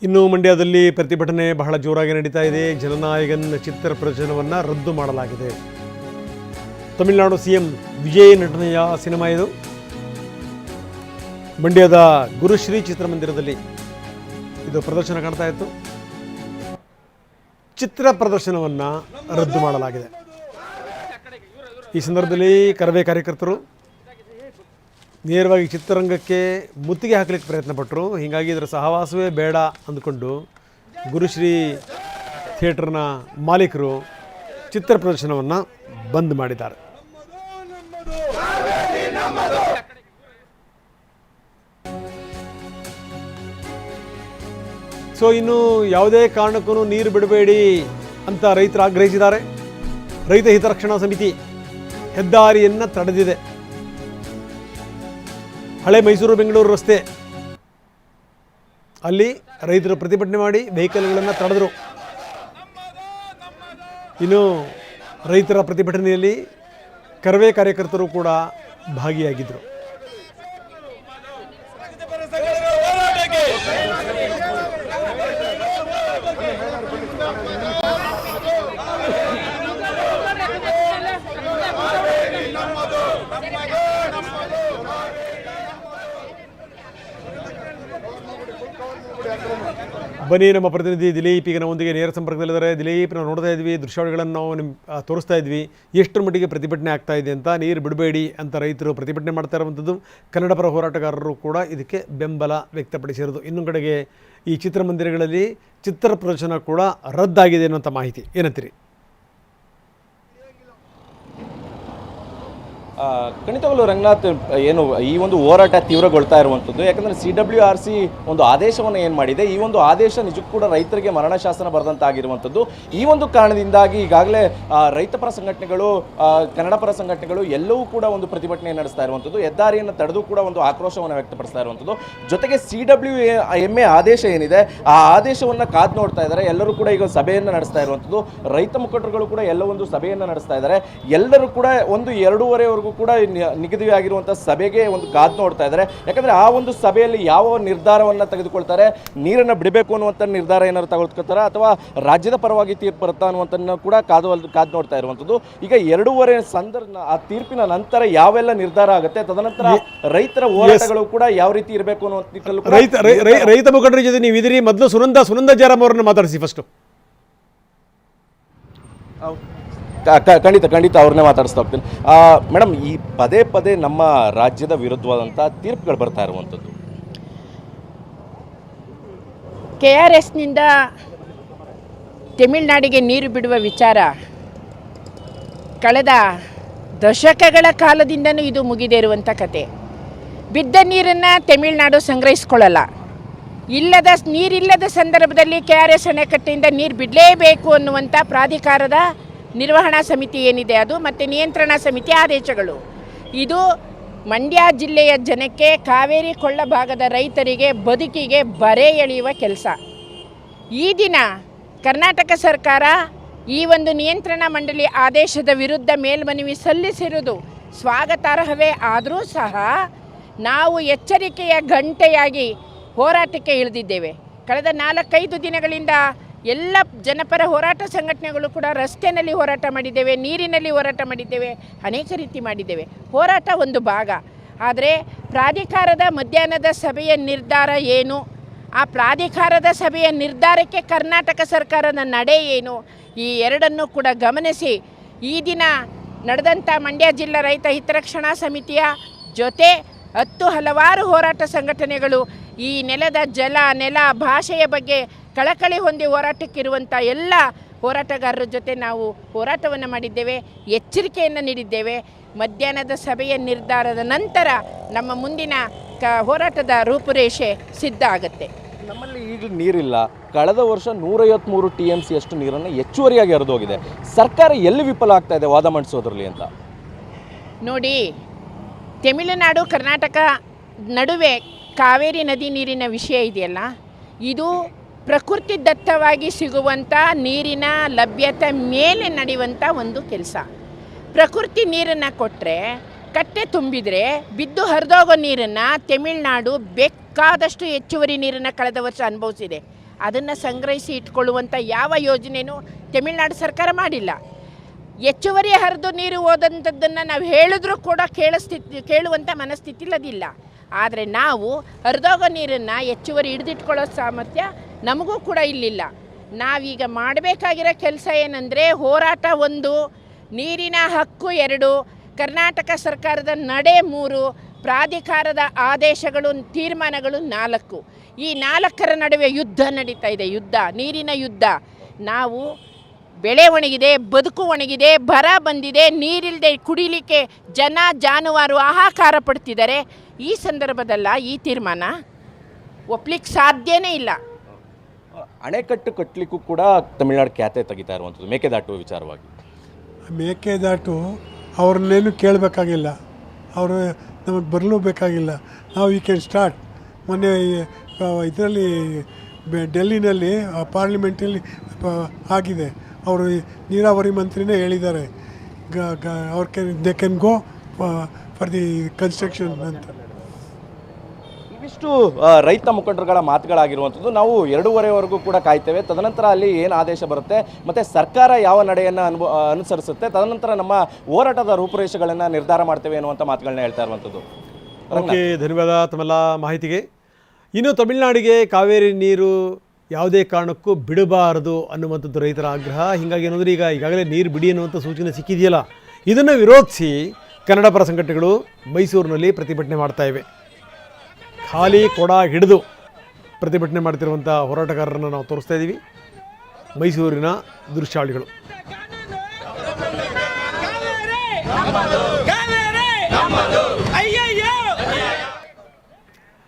ಇನ್ನು ಮಂಡ್ಯದಲ್ಲಿ ಪ್ರತಿಭಟನೆ ಬಹಳ ಜೋರಾಗಿ ನಡೀತಾ ಇದೆ. ಜನನಾಯಕನ್ ಚಿತ್ರ ಪ್ರದರ್ಶನವನ್ನು ರದ್ದು ಮಾಡಲಾಗಿದೆ. ತಮಿಳುನಾಡು ಸಿಎಂ ವಿಜಯ್ ನಟನೆಯ ಸಿನಿಮಾ ಇದು. ಮಂಡ್ಯದ ಗುರುಶ್ರೀ ಚಿತ್ರಮಂದಿರದಲ್ಲಿ ಇದು ಪ್ರದರ್ಶನ ಕಾಣ್ತಾ ಇತ್ತು. ಚಿತ್ರ ಪ್ರದರ್ಶನವನ್ನು ರದ್ದು ಮಾಡಲಾಗಿದೆ. ಈ ಸಂದರ್ಭದಲ್ಲಿ ಕರವೇ ಕಾರ್ಯಕರ್ತರು ನೇರವಾಗಿ ಚಿತ್ರರಂಗಕ್ಕೆ ಮುತ್ತಿಗೆ ಹಾಕಲಿಕ್ಕೆ ಪ್ರಯತ್ನ ಪಟ್ಟರು. ಹೀಗಾಗಿ ಇದರ ಸಹವಾಸವೇ ಬೇಡ ಅಂದ್ಕೊಂಡು ಗುರುಶ್ರೀ ಥಿಯೇಟರ್ನ ಮಾಲೀಕರು ಚಿತ್ರ ಪ್ರದರ್ಶನವನ್ನು ಬಂದ್ ಮಾಡಿದ್ದಾರೆ. ಸೊ ಇನ್ನು ಯಾವುದೇ ಕಾರಣಕ್ಕೂ ನೀರು ಬಿಡಬೇಡಿ ಅಂತ ರೈತರು ಆಗ್ರಹಿಸಿದ್ದಾರೆ. ರೈತ ಹಿತರಕ್ಷಣಾ ಸಮಿತಿ ಹೆದ್ದಾರಿಯನ್ನು ತಡೆದಿದೆ. ಹಳೆ ಮೈಸೂರು ಬೆಂಗಳೂರು ರಸ್ತೆ ಅಲ್ಲಿ ರೈತರು ಪ್ರತಿಭಟನೆ ಮಾಡಿ ವೆಹಿಕಲ್ಗಳನ್ನು ತಡೆದರು. ಇನ್ನು ರೈತರ ಪ್ರತಿಭಟನೆಯಲ್ಲಿ ಕರವೇ ಕಾರ್ಯಕರ್ತರು ಕೂಡ ಭಾಗಿಯಾಗಿದ್ದರು. ಬನ್ನಿ, ನಮ್ಮ ಪ್ರತಿನಿಧಿ ದಿಲೀಪ್ ಈಗ ನಮ್ಮೊಂದಿಗೆ ನೇರ ಸಂಪರ್ಕದಲ್ಲಿದ್ದಾರೆ. ದಿಲೀಪ್, ನಾವು ನೋಡ್ತಾ ಇದ್ವಿ ದೃಶ್ಯಾವಳಿಗಳನ್ನು ನಾವು ತೋರಿಸ್ತಾ ಇದ್ವಿ. ಎಷ್ಟರ ಮಟ್ಟಿಗೆ ಪ್ರತಿಭಟನೆ ಆಗ್ತಾ ಇದೆ ಅಂತ. ನೀರು ಬಿಡಬೇಡಿ ಅಂತ ರೈತರು ಪ್ರತಿಭಟನೆ ಮಾಡ್ತಾ ಇರುವಂಥದ್ದು. ಕನ್ನಡ ಪರ ಹೋರಾಟಗಾರರು ಕೂಡ ಇದಕ್ಕೆ ಬೆಂಬಲ ವ್ಯಕ್ತಪಡಿಸಿರೋದು. ಇನ್ನೊಂದು ಕಡೆಗೆ ಈ ಚಿತ್ರಮಂದಿರಗಳಲ್ಲಿ ಚಿತ್ರ ಪ್ರದರ್ಶನ ಕೂಡ ರದ್ದಾಗಿದೆ ಅನ್ನೋಂಥ ಮಾಹಿತಿ. ಏನಂತೀರಿ? ಖಂಡಿತವಾಗಲೂ ರಂಗನಾಥ್, ಏನು ಈ ಒಂದು ಹೋರಾಟ ತೀವ್ರಗೊಳ್ತಾ ಇರುವಂಥದ್ದು. ಯಾಕಂದರೆ CWRC ಒಂದು ಆದೇಶವನ್ನು ಏನು ಮಾಡಿದೆ, ಈ ಒಂದು ಆದೇಶ ನಿಜಕ್ಕೂ ಕೂಡ ರೈತರಿಗೆ ಮರಣ ಶಾಸನ ಬರೆದಂತಾಗಿರುವಂಥದ್ದು. ಈ ಒಂದು ಕಾರಣದಿಂದಾಗಿ ಈಗಾಗಲೇ ರೈತ ಪರ ಸಂಘಟನೆಗಳು, ಕನ್ನಡ ಪರ ಸಂಘಟನೆಗಳು ಎಲ್ಲವೂ ಕೂಡ ಒಂದು ಪ್ರತಿಭಟನೆ ನಡೆಸ್ತಾ ಇರುವಂಥದ್ದು. ಹೆದ್ದಾರಿಯನ್ನು ತಡೆದು ಕೂಡ ಒಂದು ಆಕ್ರೋಶವನ್ನು ವ್ಯಕ್ತಪಡಿಸ್ತಾ ಇರುವಂಥದ್ದು. ಜೊತೆಗೆ CWMA ಆದೇಶ ಏನಿದೆ, ಆ ಆದೇಶವನ್ನು ಕಾದು ನೋಡ್ತಾ ಇದ್ದಾರೆ. ಎಲ್ಲರೂ ಕೂಡ ಈಗ ಸಭೆಯನ್ನು ನಡೆಸ್ತಾ ಇರುವಂಥದ್ದು. ರೈತ ಮುಖಂಡರುಗಳು ಕೂಡ ಎಲ್ಲ ಒಂದು ಸಭೆಯನ್ನು ನಡೆಸ್ತಾ ಇದ್ದಾರೆ. ಎಲ್ಲರೂ ಕೂಡ ಒಂದು 2:30 ಕೂಡ ನಿಗದಿಯಾಗಿರುವಂಥ ಸಭೆಗೆ ಒಂದು ಕಾದು ನೋಡ್ತಾ ಇದ್ದಾರೆ. ಯಾಕಂದರೆ ಆ ಒಂದು ಸಭೆಯಲ್ಲಿ ಯಾವ ನಿರ್ಧಾರವನ್ನು ತೆಗೆದುಕೊಳ್ತಾರೆ, ನೀರನ್ನು ಬಿಡಬೇಕು ಅನ್ನುವಂಥ ನಿರ್ಧಾರ ಏನಾದ್ರು ತೆಗೆದುಕೊಳ್ತಾರೆ ಅಥವಾ ರಾಜ್ಯದ ಪರವಾಗಿ ತೀರ್ಪು ಬರುತ್ತಾ ಅನ್ನುವಂಥದ್ದನ್ನು ಕೂಡ ಕಾದು ನೋಡ್ತಾ ಇರುವಂಥದ್ದು. ಈಗ 2:30 ಆ ತೀರ್ಪಿನ ನಂತರ ಯಾವೆಲ್ಲ ನಿರ್ಧಾರ ಆಗುತ್ತೆ, ತದನಂತರ ರೈತರ ಹೋರಾಟಗಳು ಕೂಡ ಯಾವ ರೀತಿ ಇರಬೇಕು ಅನ್ನುವಂಥ ರೈತ ಮುಖಂಡರ ಜೊತೆ ನೀವು ಇದಿರಿ. ಮೊದಲು ಸುನಂದ ಜಾರಂ ಅವರನ್ನು ಮಾತಾಡಿಸಿ ಫಸ್ಟು. ಖಂಡಿತ ಅವ್ರನ್ನೇ ಮಾತಾಡಿಸ್ತಾ ಹೋಗ್ತೀನಿ. ಮೇಡಮ್, ಈ ಪದೇ ಪದೇ ನಮ್ಮ ರಾಜ್ಯದ ವಿರುದ್ಧವಾದಂಥ ತೀರ್ಪುಗಳು ಬರ್ತಾ ಇರುವಂಥದ್ದು. KRSನಿಂದ ತಮಿಳುನಾಡಿಗೆ ನೀರು ಬಿಡುವ ವಿಚಾರ ಕಳೆದ ದಶಕಗಳ ಕಾಲದಿಂದನೂ ಇದು ಮುಗಿದೇ ಇರುವಂಥ ಕತೆ. ಬಿದ್ದ ನೀರನ್ನು ತಮಿಳುನಾಡು ಸಂಗ್ರಹಿಸ್ಕೊಳ್ಳಲ್ಲ. ನೀರಿಲ್ಲದ ಸಂದರ್ಭದಲ್ಲಿ KRS ಅಣೆಕಟ್ಟೆಯಿಂದ ನೀರು ಬಿಡಲೇಬೇಕು ಅನ್ನುವಂಥ ಪ್ರಾಧಿಕಾರದ ನಿರ್ವಹಣಾ ಸಮಿತಿ ಏನಿದೆ ಅದು, ಮತ್ತು ನಿಯಂತ್ರಣಾ ಸಮಿತಿ ಆದೇಶಗಳು, ಇದು ಮಂಡ್ಯ ಜಿಲ್ಲೆಯ ಜನಕ್ಕೆ, ಕಾವೇರಿ ಕೊಳ್ಳ ಭಾಗದ ರೈತರಿಗೆ ಬದುಕಿಗೆ ಬರೆ ಎಳೆಯುವ ಕೆಲಸ. ಈ ದಿನ ಕರ್ನಾಟಕ ಸರ್ಕಾರ ಈ ಒಂದು ನಿಯಂತ್ರಣಾ ಮಂಡಳಿ ಆದೇಶದ ವಿರುದ್ಧ ಮೇಲ್ಮನವಿ ಸಲ್ಲಿಸಿರುವುದು ಸ್ವಾಗತಾರ್ಹವೇ. ಆದರೂ ಸಹ ನಾವು ಎಚ್ಚರಿಕೆಯ ಗಂಟೆಯಾಗಿ ಹೋರಾಟಕ್ಕೆ ಇಳಿದಿದ್ದೇವೆ. ಕಳೆದ 4-5 ದಿನಗಳಿಂದ ಎಲ್ಲ ಜನಪರ ಹೋರಾಟ ಸಂಘಟನೆಗಳು ಕೂಡ ರಸ್ತೆಯಲ್ಲಿ ಹೋರಾಟ ಮಾಡಿದ್ದೇವೆ, ನೀರಿನಲ್ಲಿ ಹೋರಾಟ ಮಾಡಿದ್ದೇವೆ, ಅನೇಕ ರೀತಿ ಮಾಡಿದ್ದೇವೆ. ಹೋರಾಟ ಒಂದು ಭಾಗ. ಆದರೆ ಪ್ರಾಧಿಕಾರದ ಮಧ್ಯಾಹ್ನದ ಸಭೆಯ ನಿರ್ಧಾರ ಏನು, ಆ ಪ್ರಾಧಿಕಾರದ ಸಭೆಯ ನಿರ್ಧಾರಕ್ಕೆ ಕರ್ನಾಟಕ ಸರ್ಕಾರದ ನಡೆ ಏನು, ಈ ಎರಡನ್ನೂ ಕೂಡ ಗಮನಿಸಿ ಈ ದಿನ ನಡೆದಂಥ ಮಂಡ್ಯ ಜಿಲ್ಲಾ ರೈತ ಹಿತರಕ್ಷಣಾ ಸಮಿತಿಯ ಜೊತೆ ಹಲವಾರು ಹೋರಾಟ ಸಂಘಟನೆಗಳು ಈ ನೆಲದ ಜಲ, ನೆಲ, ಭಾಷೆಯ ಬಗ್ಗೆ ಕಳಕಳಿ ಹೊಂದಿ ಹೋರಾಟಕ್ಕಿರುವಂಥ ಎಲ್ಲ ಹೋರಾಟಗಾರರ ಜೊತೆ ನಾವು ಹೋರಾಟವನ್ನು ಮಾಡಿದ್ದೇವೆ, ಎಚ್ಚರಿಕೆಯನ್ನು ನೀಡಿದ್ದೇವೆ. ಮಧ್ಯಾಹ್ನದ ಸಭೆಯ ನಿರ್ಧಾರದ ನಂತರ ನಮ್ಮ ಮುಂದಿನ ಹೋರಾಟದ ರೂಪುರೇಷೆ ಸಿದ್ಧ ಆಗುತ್ತೆ. ನಮ್ಮಲ್ಲಿ ಈಗ ನೀರಿಲ್ಲ. ಕಳೆದ ವರ್ಷ 153 TMC ಅಷ್ಟು ನೀರನ್ನು ಹೆಚ್ಚುವರಿಯಾಗಿ ಹರಿದೋಗಿದೆ. ಸರ್ಕಾರ ಎಲ್ಲಿ ವಿಫಲ ಆಗ್ತಾ ಇದೆ ವಾದ ಮಂಡಿಸೋದ್ರಲ್ಲಿ ಅಂತ ನೋಡಿ. ತಮಿಳುನಾಡು ಕರ್ನಾಟಕ ನಡುವೆ ಕಾವೇರಿ ನದಿ ನೀರಿನ ವಿಷಯ ಇದೆಯಲ್ಲ, ಇದು ಪ್ರಕೃತಿ ದತ್ತವಾಗಿ ಸಿಗುವಂಥ ನೀರಿನ ಲಭ್ಯತೆ ಮೇಲೆ ನಡೆಯುವಂಥ ಒಂದು ಕೆಲಸ. ಪ್ರಕೃತಿ ನೀರನ್ನು ಕೊಟ್ಟರೆ, ಕಟ್ಟೆ ತುಂಬಿದರೆ ಬಿದ್ದು ಹರಿದೋಗೋ ನೀರನ್ನು ತಮಿಳುನಾಡು ಬೇಕಾದಷ್ಟು ಹೆಚ್ಚುವರಿ ನೀರನ್ನು ಕಳೆದ ವರ್ಷ ಅನುಭವಿಸಿದೆ. ಅದನ್ನು ಸಂಗ್ರಹಿಸಿ ಇಟ್ಕೊಳ್ಳುವಂಥ ಯಾವ ಯೋಜನೆಯೂ ತಮಿಳುನಾಡು ಸರ್ಕಾರ ಮಾಡಿಲ್ಲ. ಹೆಚ್ಚುವರಿ ಹರಿದು ನೀರು ಹೋದಂಥದ್ದನ್ನು ನಾವು ಹೇಳಿದ್ರೂ ಕೂಡ ಕೇಳುವಂಥ ಮನಸ್ಥಿತಿಲದಿಲ್ಲ. ಆದರೆ ನಾವು ಹರಿದೋಗೋ ನೀರನ್ನು ಹೆಚ್ಚುವರಿ ಹಿಡಿದಿಟ್ಕೊಳ್ಳೋ ಸಾಮರ್ಥ್ಯ ನಮಗೂ ಕೂಡ ಇಲ್ಲಿಲ್ಲ. ನಾವೀಗ ಮಾಡಬೇಕಾಗಿರೋ ಕೆಲಸ ಏನಂದರೆ ಹೋರಾಟ 1, ನೀರಿನ ಹಕ್ಕು 2, ಕರ್ನಾಟಕ ಸರ್ಕಾರದ ನಡೆ 3, ಪ್ರಾಧಿಕಾರದ ಆದೇಶಗಳು ತೀರ್ಮಾನಗಳು 4. ಈ 4ರ ನಡುವೆ ಯುದ್ಧ ನಡೀತಾ ಇದೆ, ನೀರಿನ ಯುದ್ಧ. ನಾವು ಬೆಳೆ ಒಣಗಿದೆ, ಬದುಕು ಒಣಗಿದೆ, ಬರ ಬಂದಿದೆ, ನೀರಿಲ್ಲದೆ ಕುಡಿಲಿಕ್ಕೆ ಜನ ಜಾನುವಾರು ಹಾಹಾಕಾರ ಪಡ್ತಿದ್ದಾರೆ. ಈ ಸಂದರ್ಭದಲ್ಲ ಈ ತೀರ್ಮಾನ ಒಪ್ಲಿಕ್ಕೆ ಸಾಧ್ಯನೇ ಇಲ್ಲ. ಅಣೆಕಟ್ಟು ಕಟ್ಟಲಿಕ್ಕೂ ಕೂಡ ತಮಿಳುನಾಡು ಖ್ಯಾತೆ ತೆಗಿತಾ ಇರುವಂಥದ್ದು ಮೇಕೆದಾಟು ವಿಚಾರವಾಗಿ. ಮೇಕೆದಾಟು ಅವ್ರನ್ನೇನು ಕೇಳಬೇಕಾಗಿಲ್ಲ, ಅವರು ನಮಗೆ ಬರಲೂ ಬೇಕಾಗಿಲ್ಲ. ನಾವು ವಿ ಕ್ಯಾನ್ ಸ್ಟಾರ್ಟ್. ಮೊನ್ನೆ ಇದರಲ್ಲಿ ಡೆಲ್ಲಿನಲ್ಲಿ ಪಾರ್ಲಿಮೆಂಟಲ್ಲಿ ಆಗಿದೆ. ಅವರು ನೀರಾವರಿ ಮಂತ್ರಿನೇ ಹೇಳಿದ್ದಾರೆ they can go for the construction ಅಂತ. ಇವಿಷ್ಟು ರೈತ ಮುಖಂಡರುಗಳ ಮಾತುಗಳಾಗಿರುವಂಥದ್ದು. ನಾವು 2:30ವರೆಗೂ ಕೂಡ ಕಾಯ್ತೇವೆ. ತದನಂತರ ಅಲ್ಲಿ ಏನು ಆದೇಶ ಬರುತ್ತೆ ಮತ್ತು ಸರ್ಕಾರ ಯಾವ ನಡೆಯನ್ನು ಅನುಸರಿಸುತ್ತೆ, ತದನಂತರ ನಮ್ಮ ಹೋರಾಟದ ರೂಪುರೇಷೆಗಳನ್ನು ನಿರ್ಧಾರ ಮಾಡ್ತೇವೆ ಅನ್ನುವಂಥ ಮಾತುಗಳನ್ನ ಹೇಳ್ತಾ ಇರುವಂಥದ್ದು. ಓಕೆ, ಧನ್ಯವಾದ ತಮ್ಮೆಲ್ಲ ಮಾಹಿತಿಗೆ. ಇನ್ನು ತಮಿಳುನಾಡಿಗೆ ಕಾವೇರಿ ನೀರು ಯಾವುದೇ ಕಾರಣಕ್ಕೂ ಬಿಡಬಾರದು ಅನ್ನುವಂಥದ್ದು ರೈತರ ಆಗ್ರಹ. ಹೀಗಾಗಿ ಏನಂದರೆ ಈಗಾಗಲೇ ನೀರು ಬಿಡಿ ಅನ್ನುವಂಥ ಸೂಚನೆ ಸಿಕ್ಕಿದೆಯಲ್ಲ, ಇದನ್ನು ವಿರೋಧಿಸಿ ಕನ್ನಡ ಪರ ಸಂಘಟನೆಗಳು ಮೈಸೂರಿನಲ್ಲಿ ಪ್ರತಿಭಟನೆ ಮಾಡ್ತಾ ಇವೆ. ಖಾಲಿ ಕೊಡ ಹಿಡಿದು ಪ್ರತಿಭಟನೆ ಮಾಡ್ತಿರುವಂಥ ಹೋರಾಟಗಾರರನ್ನು ನಾವು ತೋರಿಸ್ತಾ ಇದ್ದೀವಿ. ಮೈಸೂರಿನ ದೃಶ್ಯಾವಳಿಗಳು.